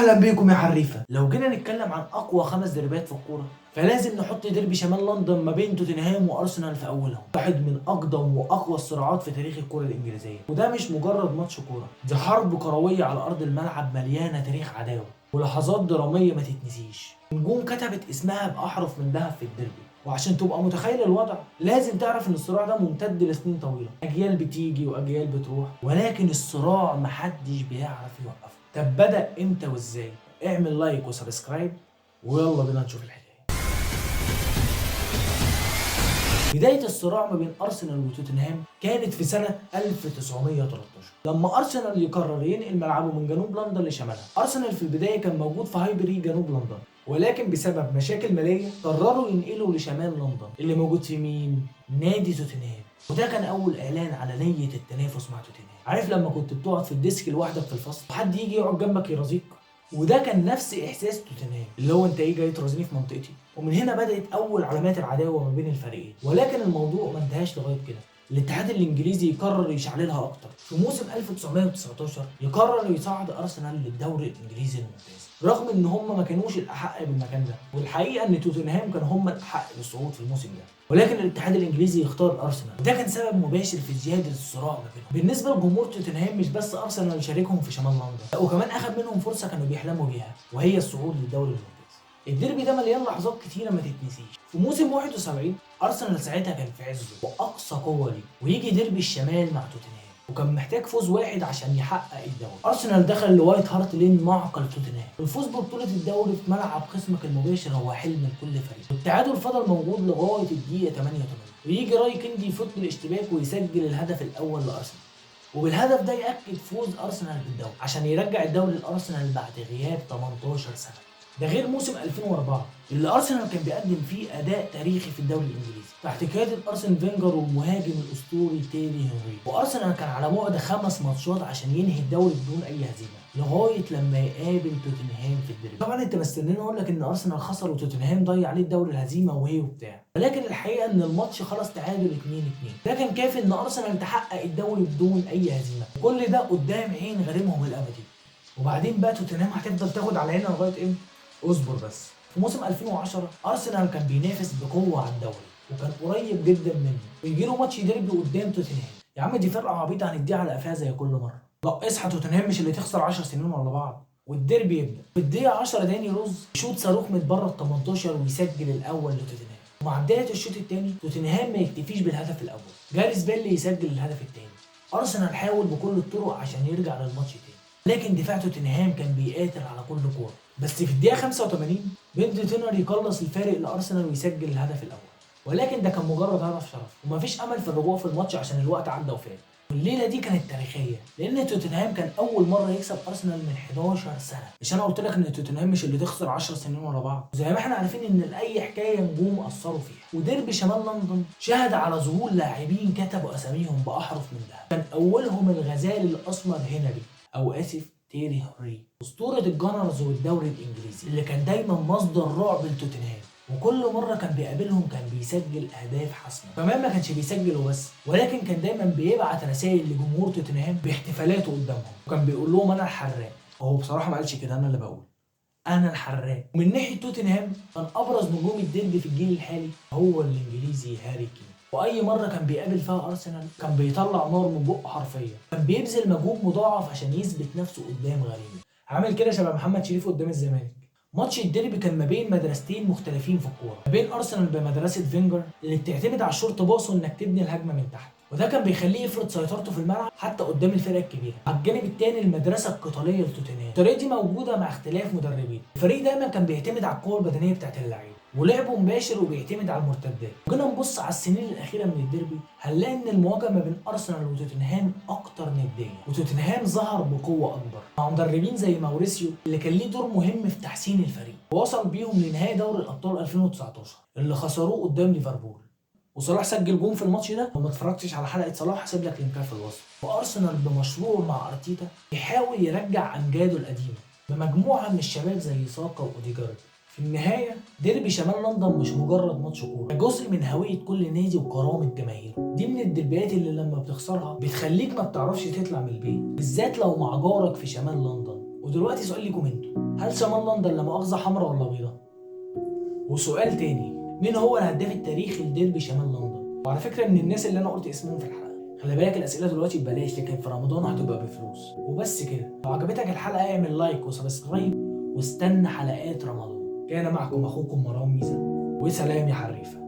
اهلا بيكم يا حريفه. لو جينا نتكلم عن اقوى 5 ديربيات في الكوره فلازم نحط ديربي شمال لندن ما بين توتنهام وارسنال في اولهم، واحد من اقدم واقوى الصراعات في تاريخ الكوره الانجليزيه. وده مش مجرد ماتش كوره، دي حرب كرويه على ارض الملعب مليانه تاريخ عداوه ولحظات دراميه ما تتنسيش. نجوم كتبت اسمها باحرف من ذهب في الديربي، وعشان تبقى متخيل الوضع لازم تعرف ان الصراع ده ممتد لسنين طويله، اجيال بتيجي واجيال بتروح، ولكن الصراع محدش بيعرف يوقفه. طب بدأ امتى وازاي؟ اعمل لايك وسبسكرايب ويلا بينا نشوف الحكايه. بداية الصراع ما بين أرسنال وتوتنهام كانت في سنة 1913 لما أرسنال يقرر ينقل ملعبه من جنوب لندن لشمالها. أرسنال في البداية كان موجود في هايبري جنوب لندن، ولكن بسبب مشاكل مالية قرروا ينقلوا لشمال لندن اللي موجود في مين؟ نادي توتنهام. وده كان أول إعلان على نية التنافس مع توتنهام. عارف لما كنت بتقعد في الديسك لوحدك في الفصل وحد يجي يقعد جنبك يرازيك؟ وده كان نفس احساس توتنهام، اللي هو انت ايه جاي ترازيني في منطقتي. ومن هنا بدات اول علامات العداوه ما بين الفريقين، ولكن الموضوع ما انتهاش لغايه كده. الاتحاد الانجليزي يقرر يشعللها اكتر. في موسم 1919 يقرر يصعد ارسنال للدوري الانجليزي الممتاز، رغم ان هم ما كانوش الاحق بالمكان ده، والحقيقه ان توتنهام كانوا هم الاحق بالصعود في الموسم ده، ولكن الاتحاد الانجليزي يختار ارسنال، وده كان سبب مباشر في زياده الصراع ما بينهم. بالنسبه لجمهور توتنهام مش بس ارسنال شاركهم في شمال لندن، لا وكمان اخذ منهم فرصه كانوا بيحلموا بيها، وهي الصعود للدوري الممتاز. الديربي ده مليان لحظات كتيره ما تتنسيش. في موسم 71 ارسنال ساعتها كان في عزه واقصى قوه ليه، ويجي ديربي الشمال مع توتنهام وكان محتاج فوز واحد عشان يحقق الدوري. ارسنال دخل لوايت هارت لين معقل توتنهام. الفوز ببطوله الدوري في ملعب خصمك المباشر هو حلم لكل فريق، والتعادل فضل موجود لغايه الدقيقه 88 ويجي راي كيندي يفوت بالاشتباك ويسجل الهدف الاول لارسنال، وبالهدف ده ياكد فوز ارسنال بالدوري عشان يرجع الدوري لارسنال بعد غياب 18 سنه. ده غير موسم 2004 اللي ارسنال كان بيقدم فيه اداء تاريخي في الدوري الانجليزي تحت قياده ارسن فينجر والمهاجم الاسطوري تيري هنري. وارسنال كان على بعد 5 ماتشات عشان ينهي الدوري بدون اي هزيمه لغايه لما يقابل توتنهام في الديربي. طبعا انت مستنيني اقول لك ان ارسنال خسر وتوتنهام ضيع عليه الدوري الهزيمه وهي وبتاع، ولكن الحقيقه ان الماتش خلص تعادل 2-2. ده كان كافي ان ارسنال تحقق الدوري بدون اي هزيمه، وكل ده قدام عين غريمهم الابدي. وبعدين بقى توتنهام هتفضل تاخد على عينها لغايه امتى؟ اصبر بس. في موسم 2010 ارسنال كان بينافس بقوه على الدوري وكان قريب جدا منه، ويجي له ماتش ديربي قدام توتنهام. يا عم دي فرقه عبيطه هنديها على قفاها زي كل مره. لا اصحى، توتنهام مش اللي تخسر 10 سنين ورا بعض. والديربي يبدا في الدقيقه 10 داني روز يشوط صاروخ من بره ال 18 ويسجل الاول لتوتنهام. ومع بدايه الشوط الثاني توتنهام ما يكتفيش بالهدف الاول، جاريث بيل يسجل الهدف الثاني. ارسنال حاول بكل الطرق عشان يرجع للماتش تاني، لكن دفاع توتنهام كان بيقاتل على كل كوره. بس في الدقيقه 85 بنت تينر يقلص الفارق لارسنال ويسجل الهدف الاول، ولكن ده كان مجرد هدف شرف ومفيش امل في الرجوع في الماتش عشان الوقت عدى وفات. والليله دي كانت تاريخيه لان توتنهام كان اول مره يكسب ارسنال من 11 سنه. مش انا قلت لك ان توتنهام مش اللي تخسر 10 سنين ورا بعض؟ زي ما احنا عارفين ان لاي حكايه نجوم اثروا فيها. وديربي شمال لندن شهد على ظهور لاعبين كتبوا اساميهم باحرف من ذهب، كان اولهم الغزال الاسمر هنري او اسف تيري هنري، اسطوره الجانرز والدوري الانجليزي اللي كان دايما مصدر رعب لتوتنهام، وكل مره كان بيقابلهم كان بيسجل اهداف حاسمه. كمان ما كانش بيسجل وبس، ولكن كان دايما بيبعت رسائل لجمهور توتنهام باحتفالاته قدامهم، وكان بيقول لهم انا الحراق. هو بصراحه ما قالش كده، انا اللي بقول انا الحراق. ومن ناحيه توتنهام كان ابرز نجوم الديربي في الجيل الحالي هو الانجليزي هاري كين، واي مره كان بيقابل فيها ارسنال كان بيطلع نار من بقه حرفيا، كان بيبذل مجهود مضاعف عشان يثبت نفسه قدام غريمه، عامل كده شبه محمد شريف قدام الزمالك. ماتش الديربي كان ما بين مدرستين مختلفين في الكوره، ما بين ارسنال بمدرسه فينجر اللي بتعتمد على الشورت باص وانك تبني الهجمه من تحت، وده كان بيخليه يفرض سيطرته في الملعب حتى قدام الفرق الكبيره. على الجانب الثاني المدرسه القتاليه لتوتنهام، الطريقه دي موجوده مع اختلاف مدربين. الفريق دايما كان بيعتمد على القوه البدنيه بتاعت اللعيبه ولعبه مباشر وبيعتمد على المرتدات. وجينا نبص على السنين الاخيره من الديربي هنلاقي ان المواجهه ما بين ارسنال وتوتنهام اكتر نديه، وتوتنهام ظهر بقوه اكبر مع مدربين زي ماوريسيو اللي كان ليه دور مهم في تحسين الفريق، ووصل بيهم لنهائي دوري الابطال 2019 اللي خسروه قدام ليفربول. وصلاح سجل جون في الماتش ده. لو ما اتفرجتش على حلقه صلاح هسيب لك لينكها في الوصف. وارسنال بمشروع مع ارتيتا بيحاول يرجع امجاده القديمه بمجموعه من الشباب زي ساكا واوديجارد. في النهايه ديربي شمال لندن مش مجرد ماتش كوره، ده جزء من هويه كل نادي وكرامه جماهيره. دي من الدربيات اللي لما بتخسرها بتخليك ما بتعرفش تطلع من البيت، بالذات لو مع جارك في شمال لندن. ودلوقتي سؤال ليكم انتوا، هل شمال لندن لا مؤاخذة حمراء ولا بيضاء؟ وسؤال تاني، مين هو الهداف التاريخي لديربي شمال لندن؟ وعلى فكرة من الناس اللي انا قلت اسمهم في الحلقة، خلي بالك الاسئلة دلوقتي ببلاش لكن في رمضان هتبقى بفلوس. وبس كده، لو عجبتك الحلقة اعمل لايك وسبسكرايب واستنى حلقات رمضان. كان معكم اخوكم مروان ميزة، وسلام يا حريفة.